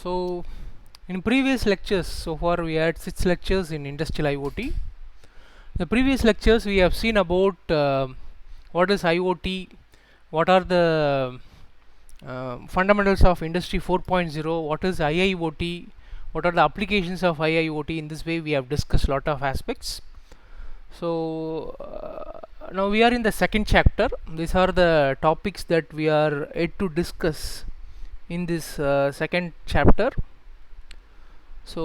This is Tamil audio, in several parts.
So in previous lectures, so far we had 6 lectures in industrial IoT. The previous lectures we have seen about what is IoT, what are the fundamentals of industry 4.0, what is IIoT, what are the applications of IIoT. In this way we have discussed a lot of aspects. So now we are in the second chapter. These are the topics that we are yet to discuss in this second chapter. So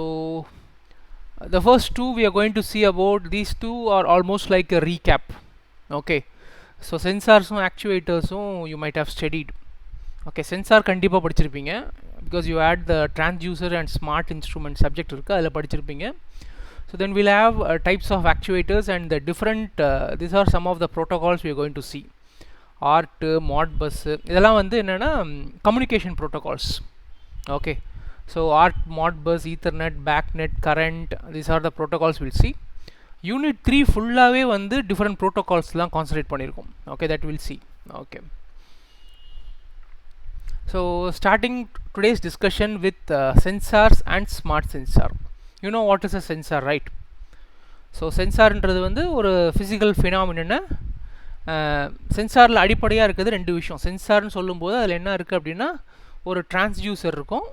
the first two we are going to see about. These two are almost like a recap. Okay, so sensors and actuators you might have studied. Okay, sensor kandipa padichirupinga because you had the transducer and smart instrument subject irukku adula padichirupinga. So then we'll have types of actuators and the different these are some of the protocols we are going to see. ART, Modbus, இதெல்லாம் வந்து என்னன்னா communication protocols. Okay, so ART, Modbus, Ethernet, BACnet, current, these are the protocols we'll see. Unit 3 ஃபுல்லாவே வந்து different protocols எல்லாம் கான்சன்ட்ரேட் பண்ணிருக்கோம். Okay, that we'll see. Okay, so starting today's discussion with sensors and smart sensor. You know what is a sensor, right? So சென்சார்ன்றது வந்து ஒரு ஃபிசிக்கல் ஃபினாமினனை சென்சாரில் அடிப்படையாக இருக்குது ரெண்டு விஷயம். சென்சார்னு சொல்லும்போது அதில் என்ன இருக்குது அப்படின்னா ஒரு டிரான்ஸ்டியூசர் இருக்கும்,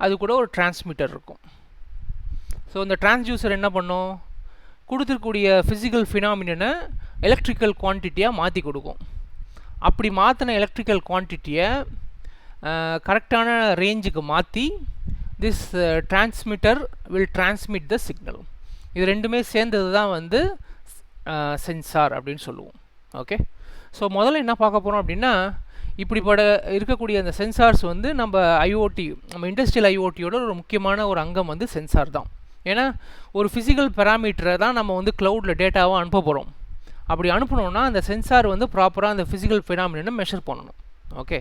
அது கூட ஒரு டிரான்ஸ்மிட்டர் இருக்கும். ஸோ இந்த டிரான்ஸ்டியூசர் என்ன பண்ணும், கொடுத்துருக்கூடிய ஃபிசிக்கல் ஃபினாமினனை எலக்ட்ரிக்கல் குவான்டிட்டியாக மாற்றி கொடுக்கும். அப்படி மாற்றின எலக்ட்ரிக்கல் குவான்டிட்டியை கரெக்டான ரேஞ்சுக்கு மாற்றி this transmitter will transmit the signal. இது ரெண்டுமே சேர்ந்தது தான் வந்து சென்சார் அப்படின்னு சொல்லுவோம். ஓகே, ஸோ முதல்ல என்ன பார்க்க போகிறோம் அப்படின்னா, இப்படிப்பட்ட இருக்கக்கூடிய அந்த சென்சார்ஸ் வந்து நம்ம ஐஓடி, நம்ம இண்டஸ்ட்ரியல் ஐஓடியோட ஒரு முக்கியமான ஒரு அங்கம் வந்து சென்சார் தான். ஏன்னா ஒரு ஃபிசிக்கல் பேராமீட்டரை தான் நம்ம வந்து க்ளவுடில் டேட்டாவை அனுப்ப போகிறோம். அப்படி அனுப்பணுன்னா அந்த சென்சார் வந்து ப்ராப்பராக அந்த ஃபிசிக்கல் ஃபினாமினனை மெஷர் பண்ணணும். ஓகே,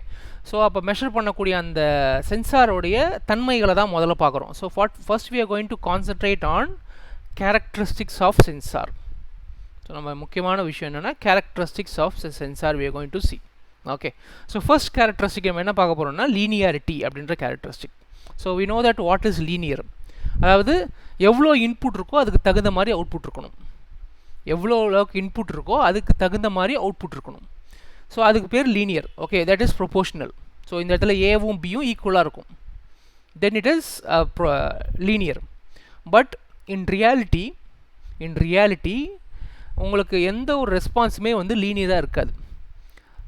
ஸோ அப்போ மெஷர் பண்ணக்கூடிய அந்த சென்சாரோடைய தன்மைகளை தான் முதல்ல பார்க்குறோம். So first we are going to concentrate on characteristics of sensor. So நம்ம முக்கியமான விஷயம் என்னென்னா characteristics of the sensor we are going to see. Okay, so first characteristic நம்ம என்ன பார்க்க போகிறோம்னா லீனியாரிட்டி அப்படின்ற characteristic. So we know that what is linear, அதாவது எவ்வளோ இன்புட் இருக்கோ அதுக்கு தகுந்த மாதிரி அவுட்புட் இருக்கணும். எவ்வளோ அளவுக்கு இன்புட் இருக்கோ அதுக்கு தகுந்த மாதிரி அவுட்புட் இருக்கணும். ஸோ அதுக்கு பேர் linear. Okay, that is proportional. So இந்த இடத்துல ஏவும் பியும் ஈக்குவலாக இருக்கும், then it is linear. But in reality உங்களுக்கு எந்த ஒரு ரெஸ்பான்ஸுமே வந்து லீனியராக இருக்காது.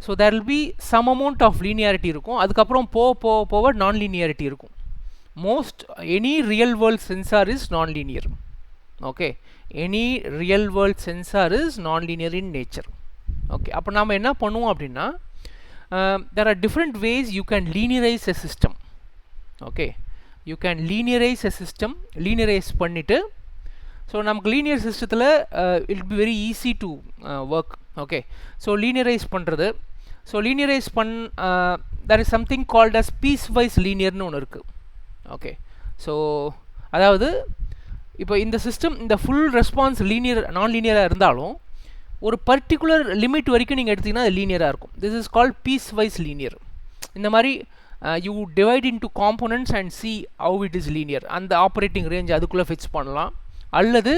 So there will be some amount of linearity இருக்கும், அதுக்கப்புறம் போக நான் லீனியாரிட்டி இருக்கும். Any real world sensor is non linear. Okay, any real world sensor is non linear in nature. Okay, அப்போ நாம் என்ன பண்ணுவோம் அப்படின்னா, there are different ways you can linearize a system. Okay, you can linearize a system, linearize பண்ணிட்டு, ஸோ நமக்கு லீனியர் சிஸ்டத்தில் it will be very easy to work. Okay, so linearize பண்ணுறது, so linearize there is something called as piecewise linearனு ஒன்று இருக்குது. ஓகே, ஸோ அதாவது இப்போ இந்த சிஸ்டம் இந்த ஃபுல் ரெஸ்பான்ஸ் நான் லீனியராக இருந்தாலும் ஒரு பர்டிகுலர் லிமிட் வரைக்கும் நீங்கள் எடுத்திங்கன்னா அது லீனியராக இருக்கும். This is called piecewise linear. இந்த மாதிரி you divide into components and see how it is linear. அந்த ஆப்ரேட்டிங் ரேஞ்ச் அதுக்குள்ளே ஃபிக்ஸ் பண்ணலாம். அல்லது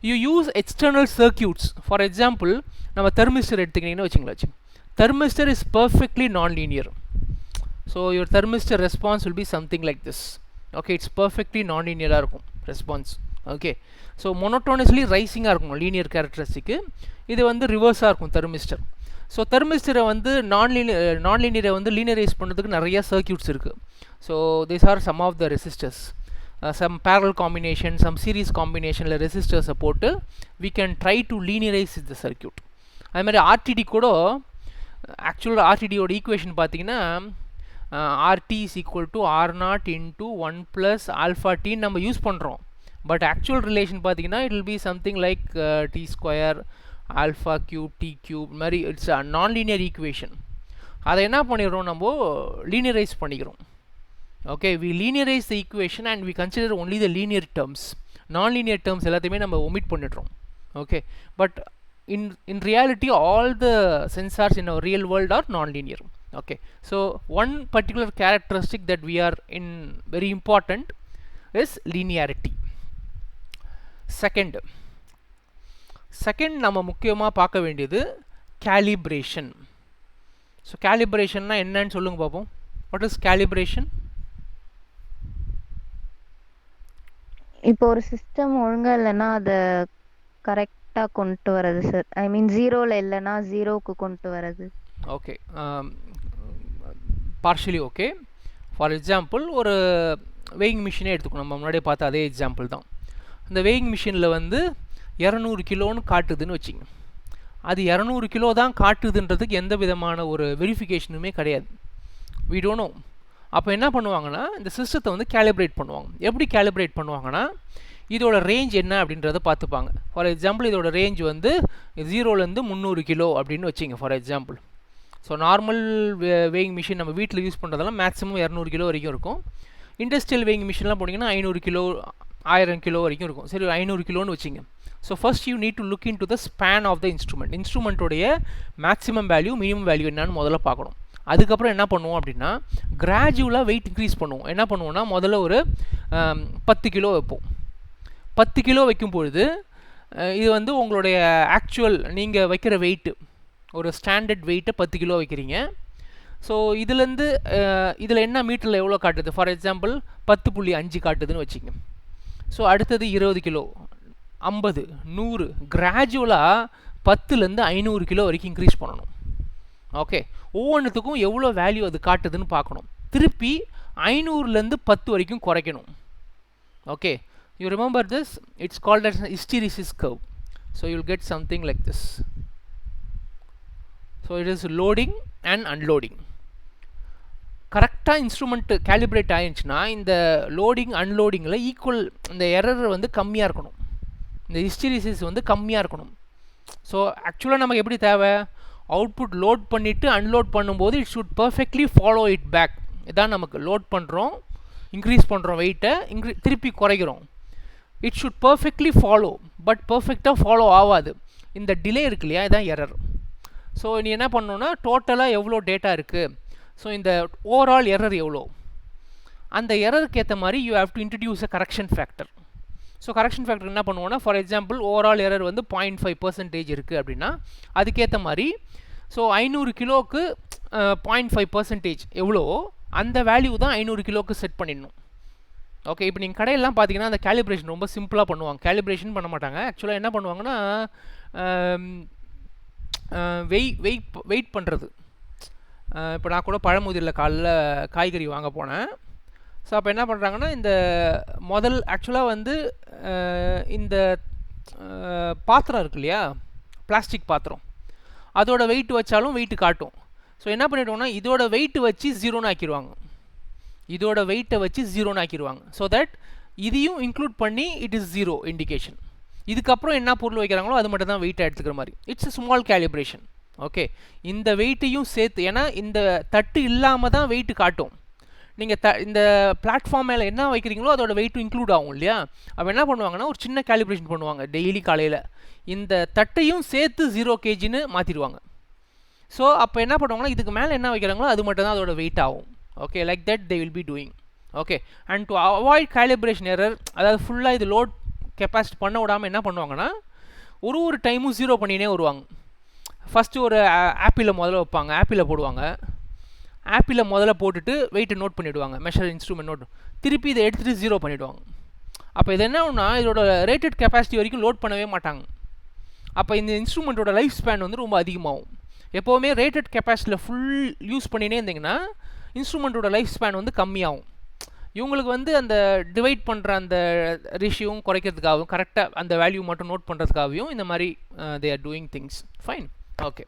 you use external circuits. For example நம்ம தெர்மிஸ்டர் எடுத்துக்கிட்டிங்கன்னு வச்சுங்களேன். Thermistor is perfectly non linear. So your thermistor response will be something like this. Okay, it's perfectly non லீனியராக இருக்கும் ரெஸ்பான்ஸ். ஓகே, ஸோ மொனோட்டோனஸ்லி ரைசிங்காக இருக்கும் லீனியர் கேரக்டரிஸ்டிக்கு. இது வந்து ரிவர்ஸாக இருக்கும் தெர்மிஸ்டர். ஸோ தெர்மிஸ்டரை வந்து நான் லீனியரை வந்து லீனியரைஸ் பண்ணுறதுக்கு நிறையா சர்க்கியூட்ஸ் இருக்குது. So these are some of the resistors, some parallel combination, some series காம்பினேஷனில் ரெசிஸ்டர்ஸை போட்டு we can try to linearize the circuit. அது மாதிரி ஆர்டிடி கூட ஆக்சுவலாக ஆர்டிடியோட ஈக்குவேஷன் பார்த்தீங்கன்னா RT is equal to R0 into 1 plus alpha t நம்ம யூஸ் பண்ணுறோம். பட் ஆக்சுவல் ரிலேஷன் பார்த்தீங்கன்னா it will be something like t square alpha cube t cube மாதிரி. It's a non linear equation. அதை என்ன பண்ணிடுறோம், நம்ம லீனியரைஸ் பண்ணிக்கிறோம். Okay, we linearize the equation and we consider only the linear terms. Non linear terms எல்லாத்தையுமே நம்ம ஒமிட் பண்ணிடுறோம். Okay, but in reality all the sensors in our real world are non-linear. Okay, so one particular characteristic that we are in very important is linearity. Second நம்ம முக்கியமாக பார்க்க வேண்டியது calibration. ஸோ கேலிப்ரேஷன்னா என்னன்னு சொல்லுங்க பார்ப்போம். What is calibration? இப்போ ஒரு சிஸ்டம் ஒழுங்கா இல்லைன்னா அதை கரெக்டாக கொண்டு வரது சார். ஐ மீன் ஜீரோவில் இல்லைன்னா ஜீரோவுக்கு கொண்டு வரது. Okay, partially okay. For example ஒரு வெயிங் மிஷினே எடுத்துக்கணும். நம்ம முன்னாடியே பார்த்த அதே எக்ஸாம்பிள் தான். இந்த வெயிங் மிஷினில் வந்து 200 கிலோன்னு காட்டுதுன்னு வச்சுங்க. அது 200 கிலோ தான் காட்டுதுன்றதுக்கு எந்த விதமான ஒரு வெரிஃபிகேஷனுமே கிடையாது. we don't know. அப்போ என்ன பண்ணுவாங்கன்னா இந்த சிஸ்டத்தை வந்து கேலிப்ரேட் பண்ணுவாங்க. எப்படி கேலிப்ரேட் பண்ணுவாங்கன்னா இதோட ரேஞ்ச் என்ன அப்படின்றத பார்த்துப்பாங்க. ஃபார் எக்ஸாம்பிள் இதோட ரேஞ்ச் வந்து 0லேருந்து 300 கிலோ அப்படின்னு வச்சிங்க for example. So normal weighing machine நம்ம வீட்டில் யூஸ் பண்ணுறதெல்லாம் மேக்ஸிமம் 200 கிலோ வரைக்கும் இருக்கும். இண்டஸ்ட்ரியல் வேயிங் மிஷின்லாம் போட்டிங்கன்னா 500 கிலோ 1000 கிலோ வரைக்கும் இருக்கும். சரி, 500 கிலோன்னு வச்சிங்க. So first you need to look in to the span of the இன்ஸ்ட்ருமெண்ட்டோடைய மேக்ஸிமம் வேல்யூ மினிமம் வேல்யூ என்னன்னு முதல்ல பார்க்கணும். அதுக்கப்புறம் என்ன பண்ணுவோம் அப்படின்னா கிராஜுவலாக வெயிட் இன்க்ரீஸ் பண்ணுவோம். என்ன பண்ணுவோம்னா முதல்ல ஒரு 10 கிலோ வைப்போம். 10 கிலோ வைக்கும் பொழுது இது வந்து உங்களுடைய ஆக்சுவல் நீங்கள் வைக்கிற வெயிட்டு, ஒரு ஸ்டாண்டர்ட் வெயிட்டை 10 கிலோ வைக்கிறீங்க. ஸோ இதுலேருந்து இதில் என்ன மீட்டரில் எவ்வளோ காட்டுது? ஃபார் எக்ஸாம்பிள் 10.5 காட்டுதுன்னு வச்சுங்க. ஸோ அடுத்தது 20 கிலோ, 50, 100, கிராஜுவலாக 10லேருந்து 500 கிலோ வரைக்கும் இன்க்ரீஸ் பண்ணணும். ஓகே, ஒவ்வொன்றுத்துக்கும் எவ்வளோ வேல்யூ அது காட்டுதுன்னு பார்க்கணும். திருப்பி 500லேருந்து 10 வரைக்கும் குறைக்கணும். Okay, you remember this? It's called as hysteresis curve. So you'll get something like this. So it is loading and unloading. கரெக்டாக இன்ஸ்ட்ருமெண்ட் கேலிப்ரேட் ஆயிடுச்சுன்னா இந்த லோடிங் அன்லோடிங்கில் ஈக்குவல் இந்த எரர் வந்து கம்மியாக இருக்கணும், இந்த ஹிஸ்டரிசிஸ் வந்து கம்மியாக இருக்கணும். ஸோ ஆக்சுவலாக நமக்கு எப்படி தேவை? அவுட்புட் லோட் பண்ணிவிட்டு அன்லோட் பண்ணும்போது it should perfectly follow it back. இதான் நமக்கு லோட் பண்ணுறோம், இன்க்ரீஸ் பண்ணுறோம் வெயிட்டை, திருப்பி குறைக்கிறோம். It should perfectly follow, but பர்ஃபெக்டாக ஃபாலோ ஆகாது. இந்த டிலே இருக்கு இல்லையா, இதான் எரர். ஸோ நீ என்ன பண்ணணுன்னா டோட்டலாக எவ்வளோ டேட்டா இருக்குது, ஸோ இந்த ஓவரால் எரர் எவ்வளோ, அந்த எரருக்கு ஏற்ற மாதிரி you have to introduce a correction factor. So correction factor என்ன பண்ணுவோன்னா, ஃபார் எக்ஸாம்பிள் ஓவரால் எரர் வந்து 0.5% இருக்குது அப்படின்னா அதுக்கேற்ற மாதிரி ஸோ 500 கிலோவுக்கு 0.5% எவ்வளோ அந்த வேல்யூ தான் 500 கிலோவுக்கு செட் பண்ணிடணும். ஓகே, இப்போ நீங்கள் கடையெல்லாம் பார்த்தீங்கன்னா அந்த கேலிப்ரேஷன் ரொம்ப சிம்பிளாக பண்ணுவாங்க. கேலிப்ரேஷன் பண்ண மாட்டாங்க. ஆக்சுவலாக என்ன பண்ணுவாங்கன்னா வெயிட் பண்ணுறது. இப்போ நான் கூட பழமுதிரில் காலைல காய்கறி வாங்க போனேன். ஸோ அப்போ என்ன பண்ணுறாங்கன்னா இந்த முதல் ஆக்சுவலாக வந்து இந்த பாத்திரம் இருக்கு இல்லையா, பிளாஸ்டிக் பாத்திரம், அதோட வெயிட் வச்சாலும் வெயிட் காட்டும். ஸோ என்ன பண்ணிவிடுவோம்னா இதோட வெயிட் வச்சு 0ன்னு ஆக்கிடுவாங்க, இதோட வெயிட்டை வச்சு 0ன்னு ஆக்கிடுவாங்க. ஸோ தட் இதையும் இன்க்ளூட் பண்ணி இட் இஸ் 0 இண்டிகேஷன். இதுக்கப்புறம் என்ன பொருள் வைக்கிறாங்களோ அது மட்டும் தான் வெயிட்டை எடுத்துக்கிற மாதிரி. It's a small calibration. Okay, இந்த வெயிட்டையும் சேர்த்து, ஏன்னா இந்த தட்டு இல்லாமல் தான் வெயிட் காட்டும். நீங்கள் இந்த பிளாட்ஃபார்ம் மேலே என்ன வைக்கிறீங்களோ அதோட வெயிட்டும் இன்க்ளூட் ஆகும் இல்லையா. அப்போ என்ன பண்ணுவாங்கன்னா ஒரு சின்ன கேலிப்ரேஷன் பண்ணுவாங்க டெய்லி காலையில், இந்த தட்டையும் சேர்த்து 0 kgன்னு மாற்றிடுவாங்க. ஸோ அப்போ என்ன பண்ணுவாங்கன்னா இதுக்கு மேலே என்ன வைக்கிறாங்களோ அது மட்டும் தான் அதோட வெயிட் ஆகும். Okay, like that they will be doing. Okay, and to avoid calibration error, அதாவது ஃபுல்லாக இது லோட் கெப்பாசிட்டி பண்ண விடாமல் என்ன பண்ணுவாங்கன்னா ஒரு டைமும் 0 பண்ணினே வருவாங்க. ஃபஸ்ட்டு ஒரு ஆப்பிளில் முதல்ல வைப்பாங்க, ஆப்பிளில் போடுவாங்க, ஆப்பிளில் முதல்ல போட்டுட்டு வெயிட்டை நோட் பண்ணிவிடுவாங்க, மெஷர் இன்ஸ்ட்ருமெண்ட் நோட், திருப்பி இதை எடுத்துகிட்டு 0 பண்ணிவிடுவாங்க. அப்போ இது என்ன ஆகுனா இதோட ரேட்டட் கெப்பாசிட்டி வரைக்கும் லோட் பண்ணவே மாட்டாங்க. அப்போ இந்த இன்ஸ்ட்ருமெண்ட்டோட லைஃப் ஸ்பேன் வந்து ரொம்ப அதிகமாகும். எப்போவுமே ரேட்டட் கெப்பாசிட்டியில் ஃபுல் யூஸ் பண்ணினே இருந்தீங்கன்னா இன்ஸ்ட்ருமெண்ட்டோட லைஃப் ஸ்பேன் வந்து கம்மியாகும். இவங்களுக்கு வந்து அந்த டிவைட் பண்ணுற அந்த ரேஷியோவும் குறைக்கிறதுக்காகவும் கரெக்டாக அந்த வேல்யூ மட்டும் நோட் பண்ணுறதுக்காகவும் இந்த மாதிரி they are doing things. Fine. Okay,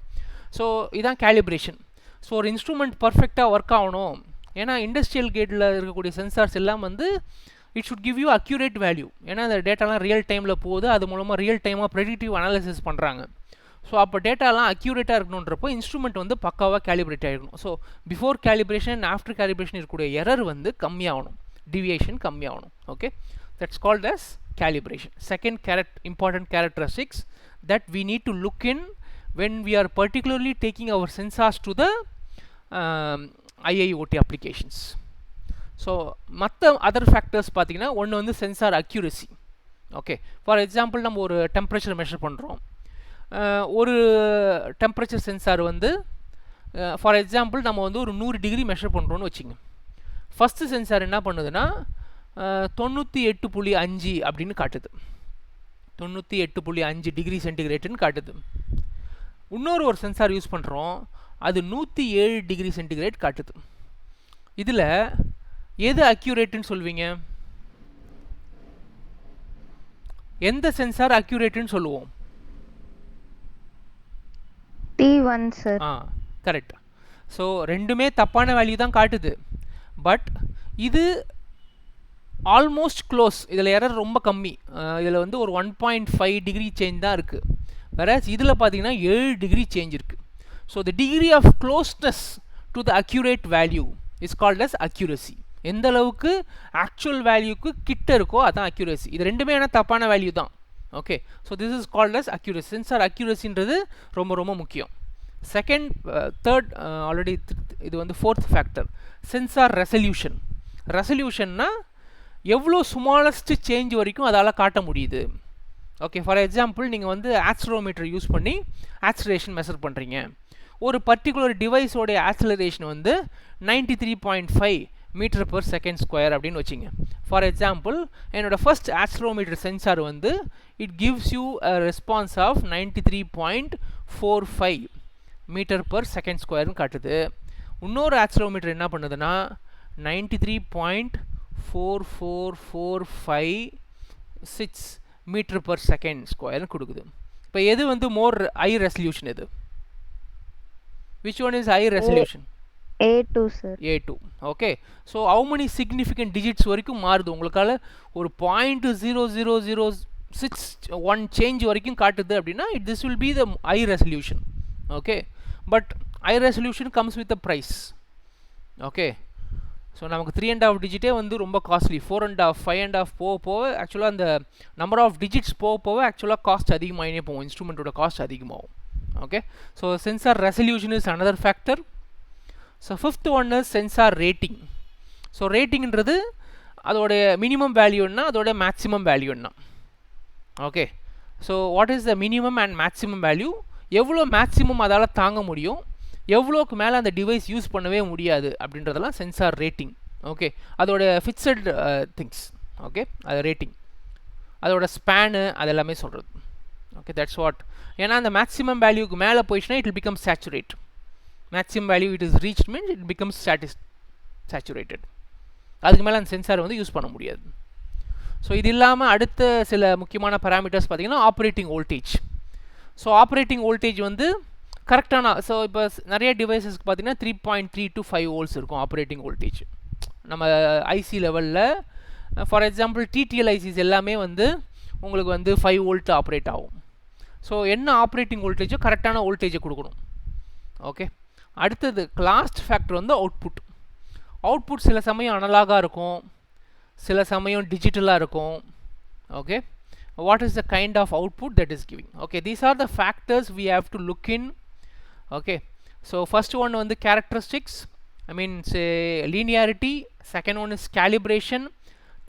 so இதான் கேலிப்ரேஷன். ஸோ ஒரு இன்ஸ்ட்ருமெண்ட் பர்ஃபெக்டாக ஒர்க் ஆகணும், ஏன்னா இண்டஸ்ட்ரியல் கேட்டில் இருக்கக்கூடிய சென்சார்ஸ் எல்லாம் வந்து it should give you accurate value. ஏன்னா அந்த டேட்டாலாம் ரியல் டைமில் போகுது, அது மூலமாக ரியல் டைமாக ப்ரெடிக்டிவ் அனாலிசிஸ் பண்ணுறாங்க. ஸோ அப்போ டேட்டாலாம் அக்யூரேட்டாக இருக்கணுன்றப்போ இன்ஸ்ட்ருமெண்ட் வந்து பக்காவாக கேலிப்ரேட் ஆகிருக்கணும். So before calibration and after calibration இருக்கக்கூடிய எரர் வந்து கம்மியாகணும், டிவியேஷன் கம்மியாகணும். Okay, that's called as calibration. Second important characteristics that we need to look in when we are particularly taking our sensors to the IIoT applications. So மற்ற அதர் ஃபேக்டர்ஸ் பார்த்தீங்கன்னா ஒன்று வந்து sensor accuracy. Okay, for example நம்ம ஒரு டெம்பரேச்சர் மெஷர் பண்ணுறோம். ஒரு டெம்பரேச்சர் சென்சார் வந்து ஃபார் எக்ஸாம்பிள் நம்ம வந்து ஒரு 100 டிகிரி மெஷர் பண்ணுறோன்னு வச்சுங்க. ஃபஸ்ட்டு சென்சார் என்ன பண்ணுதுன்னா 98.5 அப்படின்னு காட்டுது. 98.5 டிகிரி சென்டிகிரேட்டுன்னு காட்டுது. இன்னொரு சென்சார் யூஸ் பண்ணுறோம், அது 107 டிகிரி சென்டிகிரேட் காட்டுது. இதில் எது அக்யூரேட்டுன்னு சொல்வீங்க? எந்த சென்சார் அக்யூரேட்டுன்னு சொல்லுவோம்? T1 sir. கரெக்ட். ஸோ ரெண்டுமே தப்பான வேல்யூ தான் காட்டுது. பட் இது ஆல்மோஸ்ட் க்ளோஸ். இதில் எரர் ரொம்ப கம்மி. இதில் வந்து ஒரு 1.5 டிகிரி சேஞ்ச் தான் இருக்குது. வேற இதில் பார்த்தீங்கன்னா 7 டிகிரி சேஞ்ச் இருக்குது. So the degree of closeness to the accurate value is called as accuracy. எந்த அளவுக்கு ஆக்சுவல் வேல்யூக்கு கிட்ட இருக்கோ அதான் அக்யூரசி. இது ரெண்டுமே ஆனால் தப்பான வேல்யூ தான். Okay, so this is called as accuracy. Sensor அக்யூரசின்றது ரொம்ப ரொம்ப முக்கியம். செகண்ட், தேர்ட், ஆல்ரெடி இது வந்து ஃபோர்த் ஃபேக்டர், சென்சார் ரெசல்யூஷன். ரெசல்யூஷன்னா எவ்வளோ ஸ்மாலஸ்ட் சேஞ்ச் வரைக்கும் அதால் காட்ட முடியுது. ஓகே, ஃபார் எக்ஸாம்பிள் நீங்கள் வந்து ஆக்சிலரோமீட்டர் யூஸ் பண்ணி ஆக்சிலரேஷன் மெஷர் பண்ணுறீங்க. ஒரு பர்டிகுலர் டிவைஸோடைய ஆக்சிலரேஷன் வந்து 93.5 மீட்டர் பர் செகண்ட் ஸ்கொயர் அப்படின்னு வச்சிங்க. ஃபார் எக்ஸாம்பிள் என்னோடய ஃபர்ஸ்ட் ஆக்சிலரோமீட்டர் சென்சார் வந்து it gives you a response of 93.45 meter per second ஸ்கொயர்னு காட்டுது. இன்னொரு ஆக்சிலரோமீட்டர் என்ன பண்ணுதுன்னா 93.4446 மீட்டர் பர் செகண்ட் ஸ்கொயர்னு கொடுக்குது. இப்போ எது வந்து மோர் ஹை ரெசல்யூஷன்? எது? which one is high resolution? A2 sir. A2. Okay, so how many significant digits வரைக்கும் மாறுது உங்களுக்கால? ஒரு 0.00061 சேஞ்ச் வரைக்கும் காட்டுது அப்படின்னா this will be the high resolution. Okay, but high resolution comes with a price. Okay, so நமக்கு 3.5 டிஜிட்டே வந்து ரொம்ப காஸ்ட்லி. 4.5 5.5 போக போக ஆக்சுவலாக அந்த நம்பர் ஆஃப் டிஜிட்ஸ் போக போக ஆக்சுவலாக காஸ்ட் அதிகமாகினே போகும். இன்ஸ்ட்ருமெண்ட்டோட காஸ்ட் அதிகமாகும். Okay, so sensor resolution is another factor. So fifth one is sensor rating. So rating என்றது அதோட minimum value என்ன, அதோட maximum value என்ன. Okay, so what is the minimum and maximum value? எவ்வளோ maximum அதால் தாங்க முடியும், எவ்வளோக்கு மேலே அந்த டிவைஸ் யூஸ் பண்ணவே முடியாது அப்படின்றதெல்லாம் சென்சார் ரேட்டிங். ஓகே, அதோட ஃபிக்ஸட் திங்ஸ். ஓகே, அது ரேட்டிங், அதோட ஸ்பேனு அதெல்லாமே சொல்கிறது. Okay, that's what. ஏன்னா அந்த மேக்ஸிமம் வேல்யூக்கு மேலே போயிடுச்சுன்னா it will become saturate. Maximum value it is reached means it becomes saturated. அதுக்கு மேலே அந்த சென்சார் வந்து யூஸ் பண்ண முடியாது. ஸோ இது இல்லாமல் அடுத்த சில முக்கியமான பேராமீட்டர்ஸ் பார்த்தீங்கன்னா operating voltage. So operating voltage வந்து கரெக்டான, ஸோ இப்போ நிறைய டிவைசஸ்க்கு பார்த்தீங்கன்னா 3.3 to 5 volts இருக்கும் ஆப்ரேட்டிங் வோல்டேஜ் நம்ம ஐசி லெவலில். ஃபார் எக்ஸாம்பிள் டிடிஎல் ஐசிஸ் எல்லாமே வந்து உங்களுக்கு வந்து 5 volt ஆப்ரேட் ஆகும். ஸோ என்ன ஆப்ரேட்டிங் வோல்டேஜோ கரெக்டான வோல்டேஜை கொடுக்கணும். ஓகே, அடுத்தது லாஸ்ட் ஃபேக்டர் வந்து அவுட்புட். அவுட்புட் சில சமயம் அனலாகாக இருக்கும், சில சமயம் டிஜிட்டலாக இருக்கும். Okay, what is the kind of output that is giving? Okay, these are the factors we have to look in. Okay, so first one on the characteristics, I mean say linearity, second one is calibration,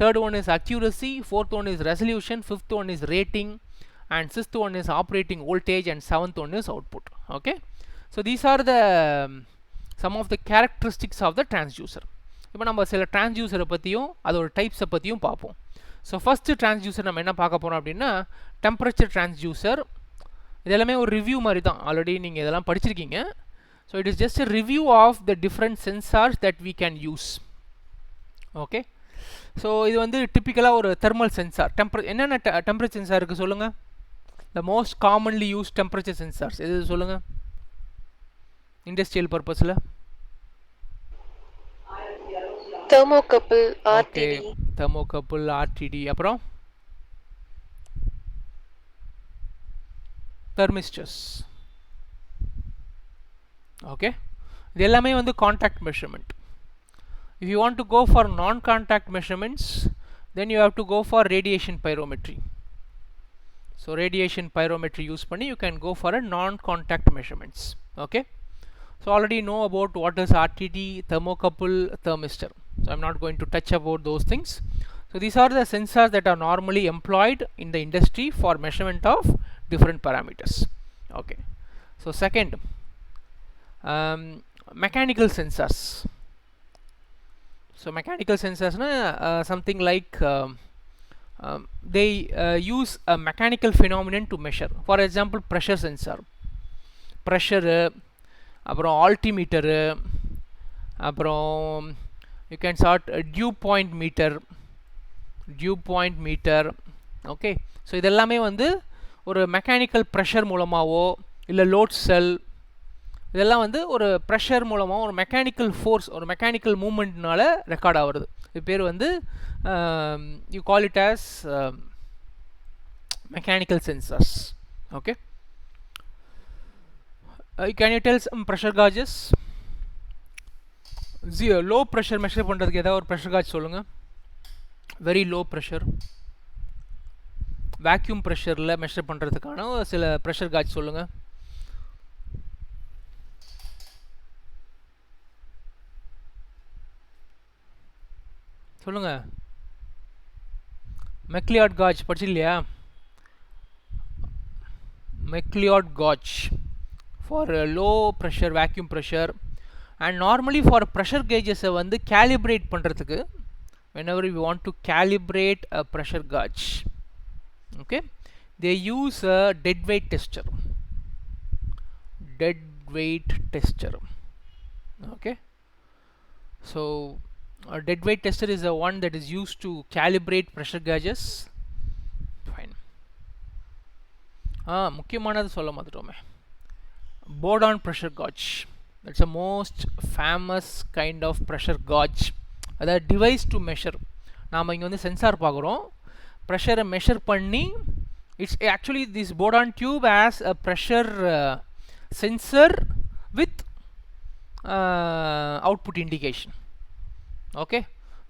third one is accuracy, fourth one is resolution, fifth one is rating, and sixth one is operating voltage, and seventh one is output. Okay, so these are the some of the characteristics of the transducer. இப்போ நம்ம சில டிரான்ஸ்டியூசரை பற்றியும் அதோட டைப்ஸை பற்றியும் பார்ப்போம். ஸோ ஃபஸ்ட்டு டிரான்ஸ்டியூசர் நம்ம என்ன பார்க்க போகிறோம் அப்படின்னா டெம்பரேச்சர் டிரான்ஸ்டியூசர். இது எல்லாமே ஒரு ரிவ்யூ மாதிரி தான், ஆல்ரெடி நீங்கள் இதெல்லாம் படிச்சிருக்கீங்க. So it is just a review of the different sensors that we can use. Okay, so இது வந்து டிப்பிக்கலாக ஒரு தெர்மல் சென்சார். என்னென்ன டெம்பரேச்சர் சென்சார் இருக்குது சொல்லுங்கள்? The most commonly use temperature sensors எது சொல்லுங்கள் இண்டஸ்ட்ரியல் பர்பஸில்? Thermocouple, RTD. தெர்மோகப்பிள், ஆர்டிடி, அப்புறம் தெர்மிஸ்டர்ஸ். ஓகே, இது எல்லாமே வந்து contact measurement. If you want to go for non contact measurements then you have to go for radiation பைரோமெட்ரி. So radiation pyrometry use பண்ணி you can go for a non contact measurements. Okay, So already know about what is RTD, thermocouple, thermistor. So I'm not going to touch about those things. So these are the sensors that are normally employed in the industry for measurement of different parameters. Okay. So second, mechanical sensors. So mechanical sensors something like they use a mechanical phenomenon to measure. For example, pressure sensor, pressure, அப்புறம் ஆல்டிமீட்டரு, அப்புறம் you can chart dew point meter. Okay, so இதெல்லாமே வந்து ஒரு மெக்கானிக்கல் ப்ரெஷர் மூலமாகவோ இல்லை லோட் செல், இதெல்லாம் வந்து ஒரு ப்ரெஷர் மூலமாக ஒரு மெக்கானிக்கல் ஃபோர்ஸ், ஒரு மெக்கானிக்கல் மூமெண்ட்னால ரெக்கார்ட் ஆகுறது. இது பேர் வந்து you call it as mechanical sensors. Okay, can you tell some pressure gauges? Low pressure measure பண்ணுறதுக்கு ஏதாவது ஒரு ப்ரெஷர் காஜ் சொல்லுங்கள். வெரி லோ ப்ரெஷர், வேக்யூம் ப்ரெஷரில் மெஷர் பண்ணுறதுக்கான சில ப்ரெஷர் காஜ் சொல்லுங்கள். சொல்லுங்கள். மெக்லியாட் காஜ் படிச்சு இல்லையா? McLeod gauge for low pressure vacuum pressure, and normally for pressure gauges வந்து calibrate பண்றதுக்கு, whenever we want to calibrate a pressure gauge, okay, they use a dead weight tester. Okay, so a dead weight tester is the one that is used to calibrate pressure gauges. Fine. முக்கியமானது சொல்ல மாட்டோமே, bourdon pressure gauge. That's the most famous kind of pressure gauge. அதாவது டிவைஸ் டு மெஷர். நாம் இங்கே வந்து சென்சார் பார்க்குறோம், ப்ரெஷரை மெஷர் பண்ணி, it's actually this bourdon tube has a pressure sensor with output indication. Okay,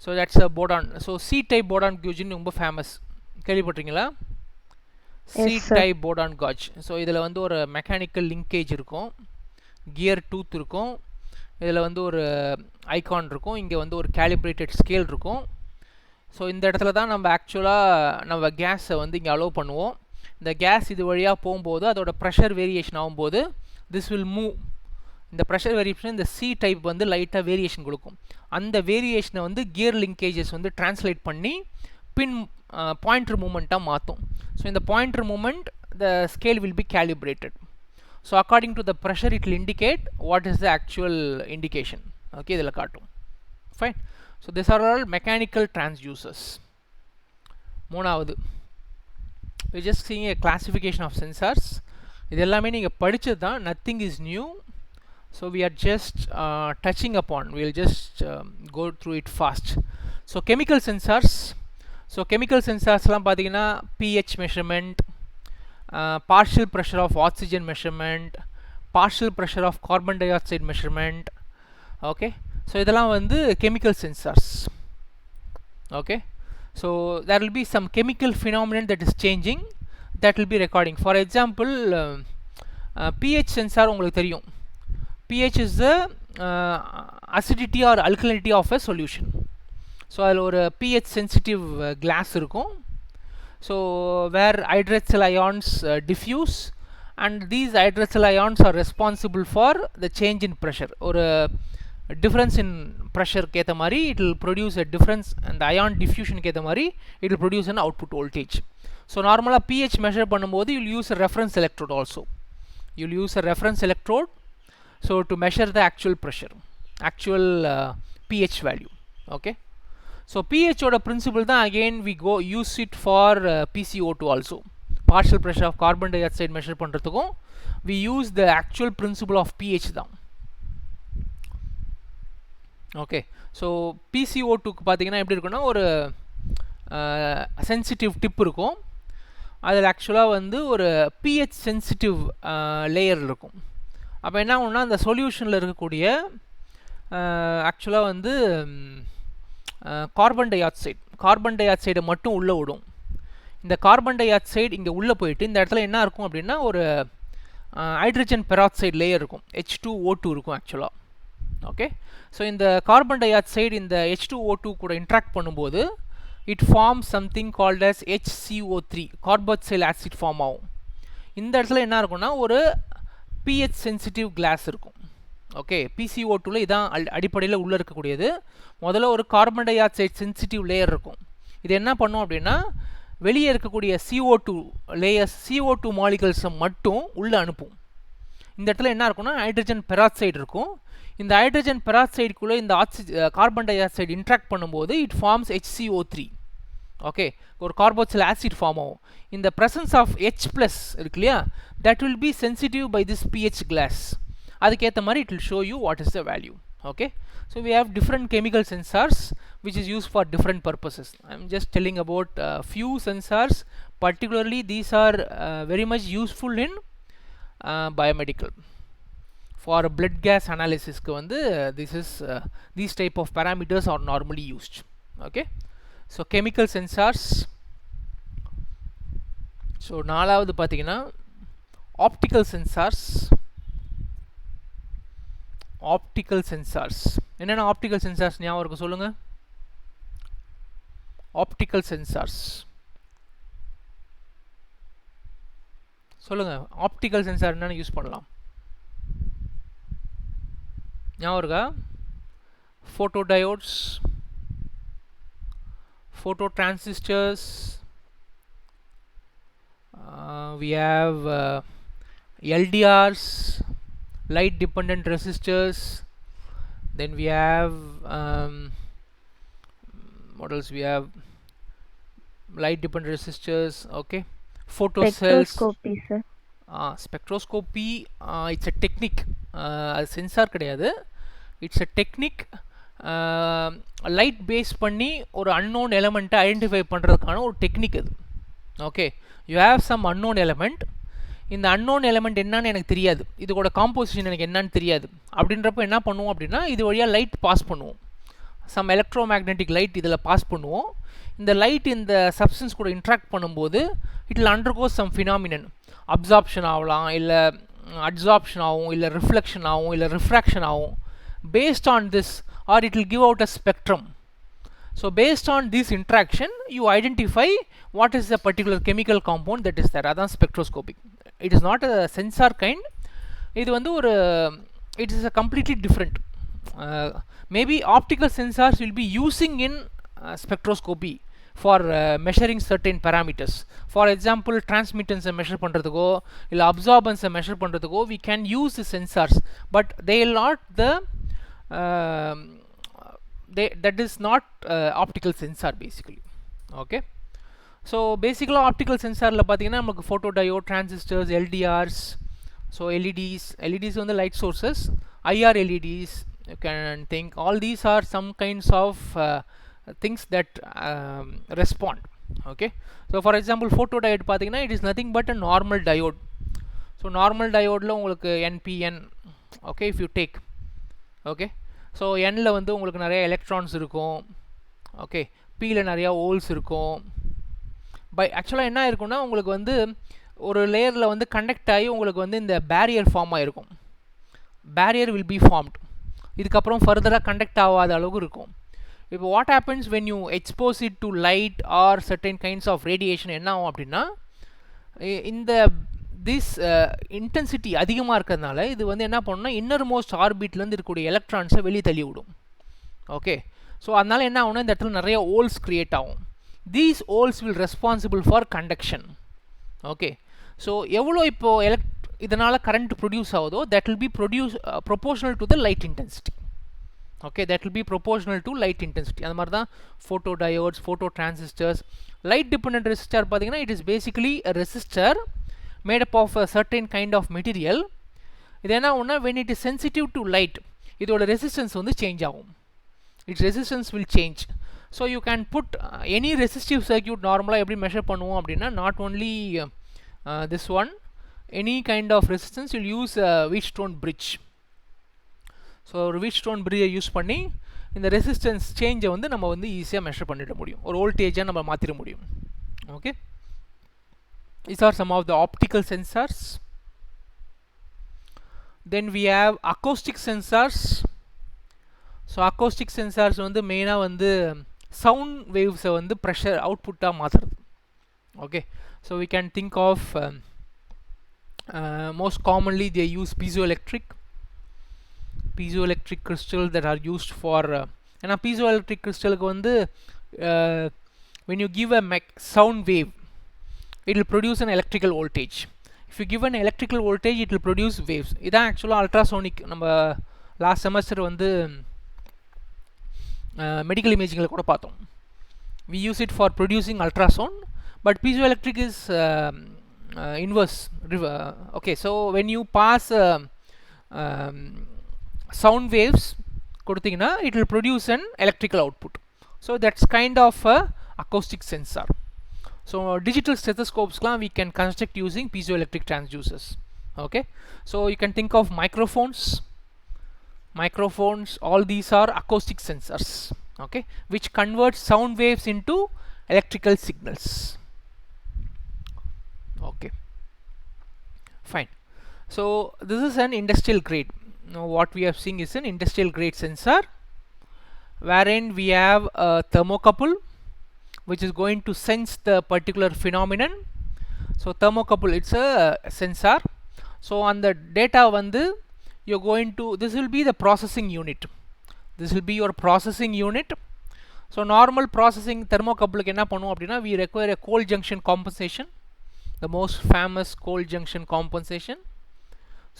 so that's a bourdon. So C type bourdon gauge ரொம்ப ஃபேமஸ், கேள்விப்பட்டிருக்கீங்களா? C type bourdon gauge. So இதில் வந்து ஒரு மெக்கானிக்கல் லிங்கேஜ் இருக்கும், கியர் டூத் இருக்கும், இதில் வந்து ஒரு ஐகான் இருக்கும், இங்கே வந்து ஒரு கேலிப்ரேட்டட் ஸ்கேல் இருக்கும். ஸோ இந்த இடத்துல தான் நம்ம ஆக்சுவலாக நம்ம கேஸை வந்து இங்கே அலோவ் பண்ணுவோம். இந்த கேஸ் இது வழியாக போகும்போது அதோட ப்ரெஷர் வேரியேஷன் ஆகும்போது திஸ் வில் மூவ். இந்த ப்ரெஷர் வேரியேஷன் இந்த சி டைப் வந்து லைட்டாக வேரியேஷன் கொடுக்கும். அந்த வேரியேஷனை வந்து கியர் லிங்கேஜஸ் வந்து டிரான்ஸ்லேட் பண்ணி பின் pointer மூமெண்ட்டாக மாற்றும். ஸோ இந்த pointer movement the scale will be calibrated. So according to the pressure it will indicate what is the actual indication. Okay, இதில் காட்டும். Fine. So these are all mechanical transducers. மூணாவது, we just seeing a classification of sensors. இது எல்லாமே நீங்கள் படித்தது தான், nothing is new. So we are just touching upon, we will just go through it fast. So chemical sensors. So chemical சென்சார்ஸ்லாம் பார்த்தீங்கன்னா pH measurement, partial pressure of oxygen measurement, partial pressure of carbon dioxide measurement. Okay, so இதெல்லாம் வந்து chemical sensors. Okay, so there will be some chemical phenomenon that is changing, that will be recording. For example pH sensor உங்களுக்கு தெரியும். pH is the acidity or alkalinity of a solution. So அதில் ஒரு pH சென்சிட்டிவ் கிளாஸ் இருக்கும். So where hydroxyl ions diffuse and these hydroxyl ions are responsible for the change in pressure. ஒரு டிஃப்ரென்ஸ் இன் ப்ரெஷருக்கு ஏற்ற மாதிரி it will produce a difference, அந்த அயான் டிஃப்யூஷனுக்கு ஏற்ற மாதிரி it will produce an output voltage. So நார்மலாக pH மெஷர் பண்ணும்போது you'll use a reference electrode also. You'll use a reference electrode so to measure the actual pressure, actual pH value. Okay, so pH oda principle தான் again we go use it for PCO2 also. partial pressure of carbon dioxide measure பண்றதுக்கும் we use the actual principle of pH தான். okay, so PCO2 க்கு பாத்தீங்கன்னா எப்படி இருக்குன்னா ஒரு சென்சிட்டிவ் டிப் இருக்கும், அதில் ஆக்சுவலாக வந்து ஒரு pH சென்சிட்டிவ் லேயர் இருக்கும். அப்போ என்ன ஆகும்னா அந்த சொல்யூஷனில் இருக்கக்கூடிய ஆக்சுவலாக வந்து கார்பன் டை ஆக்சைடை மட்டும் உள்ளே விடும். இந்த கார்பன் டை ஆக்சைடு இங்கே உள்ளே போயிட்டு இந்த இடத்துல என்ன இருக்கும் அப்படின்னா ஒரு ஹைட்ரஜன் பெராக்சைடு லேயர் இருக்கும், H2O2 இருக்கும் ஆக்சுவலாக. ஓகே, ஸோ இந்த கார்பன் டை ஆக்சைடு இந்த H2O2 கூட இன்ட்ராக்ட் பண்ணும்போது it form something called as HCO3, carboxyl acid form ஆகும். இந்த இடத்துல என்ன இருக்கும்னா ஒரு பிஹெச் சென்சிட்டிவ் கிளாஸ் இருக்கும். ஓகே, PCO2ல இதான் அடிப்படையில் உள்ளே இருக்கக்கூடியது. முதல்ல ஒரு carbon dioxide sensitive layer இருக்கும். இது என்ன பண்ணும் அப்படின்னா வெளியே இருக்கக்கூடிய CO2 லேயர்ஸ், CO2 மாலிகல்ஸை மட்டும் உள்ளே அனுப்பும். இந்த இடத்துல என்ன இருக்கும்னா ஹைட்ரஜன் பெராக்சைடு இருக்கும். இந்த ஹைட்ரஜன் பெராக்சைடுக்குள்ளே இந்த கார்பன் டை ஆக்சைடு இன்ட்ராக்ட் பண்ணும்போது இட் ஃபார்ம்ஸ் HCO3. ஓகே, ஒரு கார்பாக்சில் ஆசிட் ஃபார்ம் ஆகும். இந்த ப்ரெசன்ஸ் ஆஃப் H+ இருக்கு இல்லையா, that will be sensitive by this pH glass. அதுக்கேற்ற மாதிரி it will show you what is the value. Okay, so we have different chemical sensors which is used for different purposes. I am just telling about few sensors. Particularly these are very much useful in biomedical. For blood gas analysis ku vandu this is these type of parameters are normally used. Okay, so chemical sensors. So நாலாவது பாத்தீங்கன்னா optical sensors. Optical sensors என்னென்ன optical sensors ஞாபகம் இருக்கு சொல்லுங்க. Optical sensors சொல்லுங்க, optical sensor என்னென்ன யூஸ் பண்ணலாம் ஞாபகம் இருக்கா? photodiodes, phototransistors, we have LDRs, light dependent resistors, then we have what else we have, light dependent resistors. Okay, photocells. Spectroscopy sir. Spectroscopy, it's a technique. அது சென்சார் கிடையாது, it's a technique. Light base பண்ணி ஒரு அன்னோன் எலமெண்ட்டை ஐடென்டிஃபை பண்ணுறதுக்கான ஒரு டெக்னிக் அது. Okay, you have some unknown element. இந்த அன்னோன் எலமெண்ட் என்னன்னு எனக்கு தெரியாது, இதோட காம்போசிஷன் எனக்கு என்னன்னு தெரியாது. அப்படின்றப்ப என்ன பண்ணுவோம் அப்படின்னா இது வழியாக லைட் பாஸ் பண்ணுவோம். சம் எலக்ட்ரோ மேக்னெட்டிக் லைட் இதில் பாஸ் பண்ணுவோம். இந்த லைட் இந்த சப்ஸ்டன்ஸ் கூட இன்ட்ராக்ட் பண்ணும்போது it will undergo some phenomenon. Absorption ஆகலாம், இல்லை அட்சார்ப்ஷன் ஆகும், இல்லை ரிஃப்ளெக்ஷன் ஆகும், இல்லை ரிஃப்ராக்ஷன் ஆகும். Based on this or it will give out a spectrum. So based on this interaction you identify what is the particular chemical compound that is there. அதான் spectroscopic. It is not a sensor kind. இது வந்து ஒரு it is a completely different. Maybe optical sensors will be using in spectroscopy for measuring certain parameters. For example, transmittance measure பண்றதுக்கோ இல்ல absorbance measure பண்றதுக்கோ we can use the sensors, but they are not the that is not optical sensor basically. Okay, so basically optical sensor la பாத்தீங்கன்னா நமக்கு photodiode, transistors, LDRs, so LEDs on the light sources, IR LEDs you can think. All these are some kinds of things that respond. Okay, so for example photodiode பாத்தீங்கன்னா it is nothing but a normal diode. So normal diode ல உங்களுக்கு NPN. Okay, if you take, okay, so N ல வந்து உங்களுக்கு நிறைய electrons இருக்கும். Okay, P ல நிறைய holes இருக்கும். பை ஆக்சுவலாக என்ன இருக்குன்னா உங்களுக்கு வந்து ஒரு லேயரில் வந்து கண்டக்ட் ஆகி உங்களுக்கு வந்து இந்த பேரியர் ஃபார்ம் ஆகிருக்கும். Barrier will be formed. இதுக்கப்புறம் ஃபர்தராக கண்டக்ட் ஆகாத அளவுக்கு இருக்கும். இப்போ what happens when you expose it to light or certain kinds of radiation என்ன ஆகும் அப்படின்னா இந்த திஸ் இன்டென்சிட்டி அதிகமாக இருக்கிறதுனால இது வந்து என்ன பண்ணணும்னா இன்னர் மோஸ்ட் ஆர்பிட்லேருந்து இருக்கக்கூடிய எலக்ட்ரான்ஸை வெளியே தள்ளி விடும். ஓகே, ஸோ அதனால் என்ன ஆகும்னா இந்த இடத்துல நிறைய ஹோல்ஸ் க்ரியேட் ஆகும். These holes will responsible for conduction. Okay, so எவ்வளோ இப்போது இதனால் கரண்ட் ப்ரொடியூஸ் ஆகுதோ that will B proportional to the light intensity. Okay, that will be proportional to light intensity. அது மாதிரி தான் photodiodes, phototransistors. Light dependent resistor பார்த்தீங்கன்னா it is basically a resistor made up of a certain kind of material. இது என்ன ஒன்றா when it is sensitive to light இதோட resistance வந்து சேஞ்ச் ஆகும். Its resistance will change. So you can put any resistive circuit நார்மலாக எப்படி மெஷர் பண்ணுவோம் அப்படின்னா not only this one, any kind of resistance you'll use Wheatstone bridge. So ஒரு வீட்ஸ்டோன் பிரிட்ஜை யூஸ் பண்ணி இந்த ரெசிஸ்டன்ஸ் சேஞ்சை வந்து நம்ம வந்து ஈஸியாக மெஷர் பண்ணிட முடியும், ஒரு வோல்டேஜாக நம்ம மாற்றிட முடியும். Okay, these are some of the optical sensors. then we have acoustic sensors. so acoustic sensors வந்து மெயினா வந்து sound waves வந்து pressure output ஆ மாத்துறது. okay, so we can think of most commonly they use piezoelectric crystals that are used for ஏன்னா piezoelectric crystalக்கு வந்து when you give a sound wave it will produce an electrical voltage. If you give an electrical voltage it will produce waves. இதான் ஆக்சுவலாக அல்ட்ராசோனிக் நம்ம லாஸ்ட் செமஸ்டர் வந்து மெடிக்கல் இமேஜிங்கில் கூட பார்த்தோம். we use it for producing ultrasound, but piezoelectric is inverse. okay, so when you pass sound waves கொடுத்தீங்கன்னா it will produce an electrical output. so that's kind of a acoustic sensor. so digital stethoscopes we can construct using piezoelectric transducers. okay, so you can think of microphones, all these are acoustic sensors, okay, which convert sound waves into electrical signals. okay, fine. so this is an industrial grade. now what we are seeing is an industrial grade sensor wherein we have a thermocouple which is going to sense the particular phenomenon. so thermocouple, it's a sensor. so on the data vandu you're going to, this will be the processing unit. this will be your processing unit. so normal processing thermocouple ku enna பண்ணும் அப்படினா we require a cold junction compensation, the most famous cold junction compensation.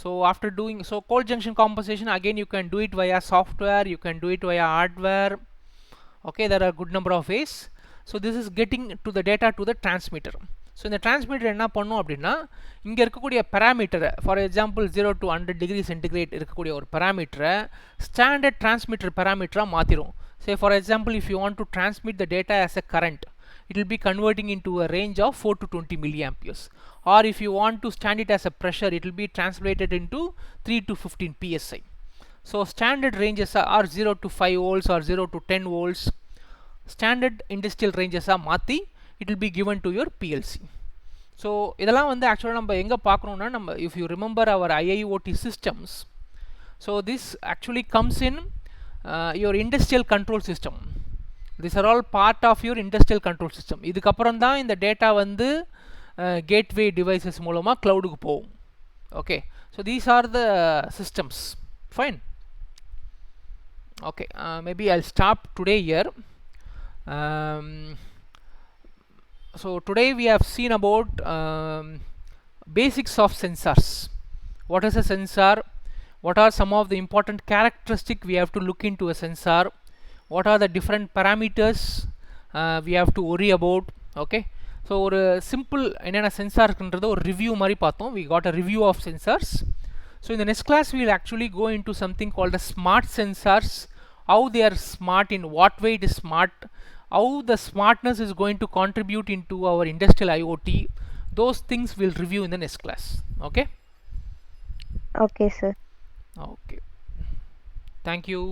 so after doing so cold junction compensation, again you can do it via software, you can do it via hardware. okay, there are good number of ways. so this is getting to the data to the transmitter. so இந்த transmitter என்ன பண்ணும் அப்படின்னா இங்கே இருக்கக்கூடிய parameter, for example 0 to 100 degree centigrade இருக்கக்கூடிய ஒரு parameter standard transmitter parameter மாத்திரும். say for example if you want to transmit the data as a current, it will be converting into a range of 4 to 20 milliamperes. or if you want to stand it as a pressure, it will be translated into 3 to 15 psi. so standard ranges are 0 to 5 volts or 0 to 10 volts. standard industrial ranges are மாத்தி it will be given to your PLC. so இதெல்லாம் வந்து ஆக்சுவலாக நம்ம எங்கே பார்க்கணும்னா நம்ம if you remember our IIoT systems, so this actually comes in your industrial control system. these are all part of your industrial control system. இதுக்கப்புறம் தான் இந்த டேட்டா வந்து gateway devices மூலமாக cloudக்கு போகும். okay, so these are the systems. fine. okay, maybe I'll stop today here. so today we have seen about basics of sensors. what is a sensor? what are some of the important characteristics we have to look into a sensor? what are the different parameters we have to worry about? okay, so ஒரு simple என்னென்ன sensor இருக்குன்றத ஒரு review மாதிரி பார்த்தோம். we got a review of sensors. so in the next class we will actually go into something called the smart sensors, how they are smart, in what way it is smart, how the smartness is going to contribute into our industrial IoT. those things we'll review in the next class. okay okay sir. okay, thank you.